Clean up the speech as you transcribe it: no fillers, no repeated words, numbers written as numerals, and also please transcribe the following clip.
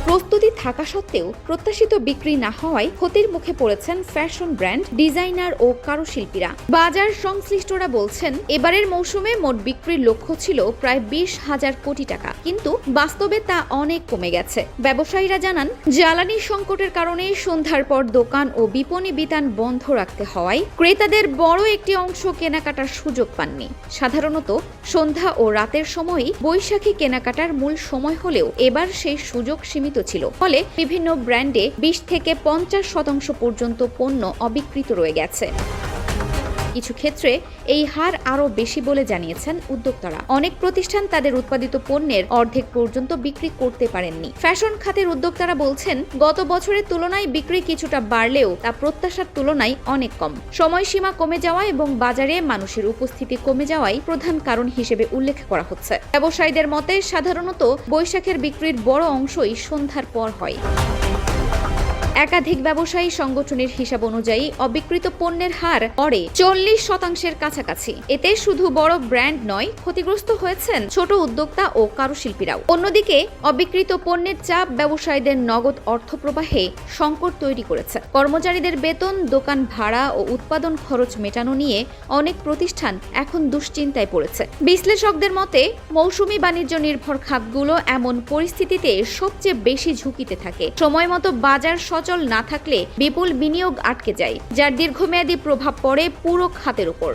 প্রস্তুতি থাকা সত্ত্বেও প্রত্যাশিত বিক্রি না হওয়ায় ক্ষতির মুখে পড়েছেন ফ্যাশন ব্র্যান্ড, ডিজাইনার ও কারুশিল্পীরা। বাজার সংশ্লিষ্টরা বলছেন, এবারের মৌসুমে মোট বিক্রির লক্ষ্য ছিল প্রায় 20,000 কোটি টাকা, কিন্তু বাস্তবে তা অনেক কমে গেছে। ব্যবসায়ীরা জানান, জ্বালানি সংকটের কারণে সন্ধ্যার পর দোকান ও বিপণী বিতান বন্ধ রাখতে হওয়ায় ক্রেতাদের বড় একটি অংশ কেনাকাটার সুযোগ পাননি। সাধারণত সন্ধ্যা ও রাতের সময়ই বৈশাখী কেনাকাটার মূল সময় হলেও এবার সেই সুযোগ সীমিত ছিল। ফলে বিভিন্ন ব্র্যান্ডে 20 থেকে 50% পর্যন্ত পণ্য অবিক্রিত রয়ে গেছে। কিছু ক্ষেত্রে এই হার আরও বেশি বলে জানিয়েছেন উদ্যোক্তারা। অনেক প্রতিষ্ঠান তাদের উৎপাদিত পণ্যের অর্ধেক পর্যন্ত বিক্রি করতে পারেননি। ফ্যাশন খাতের উদ্যোক্তারা বলছেন, গত বছরের তুলনায় বিক্রি কিছুটা বাড়লেও তা প্রত্যাশার তুলনায় অনেক কম। সময়সীমা কমে যাওয়া এবং বাজারে মানুষের উপস্থিতি কমে যাওয়াই প্রধান কারণ হিসেবে উল্লেখ করা হচ্ছে। ব্যবসায়ীদের মতে, সাধারণত বৈশাখের বিক্রির বড় অংশই সন্ধ্যার পর হয়। একাধিক ব্যবসায়ী সংগঠনের হিসাব অনুযায়ী অবিক্রিত পণ্যের হার গড়ে 40% কাছাকাছি। এতে শুধু বড় ব্র্যান্ড নয়, ক্ষতিগ্রস্ত হয়েছেন ছোট উদ্যোক্তা ও কারুশিল্পীরাও। অন্যদিকে অবিক্রিত পণ্যের চাপ ব্যবসায়ীদের নগদ অর্থ প্রবাহে সংকট তৈরি করেছে। কর্মচারীদের বেতন, দোকান ভাড়া ও উৎপাদন খরচ মেটানো নিয়ে অনেক প্রতিষ্ঠান এখন দুশ্চিন্তায় পড়েছে। বিশ্লেষকদের মতে, মৌসুমি বাণিজ্য নির্ভর খাতগুলো এমন পরিস্থিতিতে সবচেয়ে বেশি ঝুঁকিতে থাকে। সময়মতো বাজার সচল না থাকলে বিপুল বিনিয়োগ আটকে যায়, যার দীর্ঘমেয়াদী প্রভাব পড়ে পুরো খাতের উপর।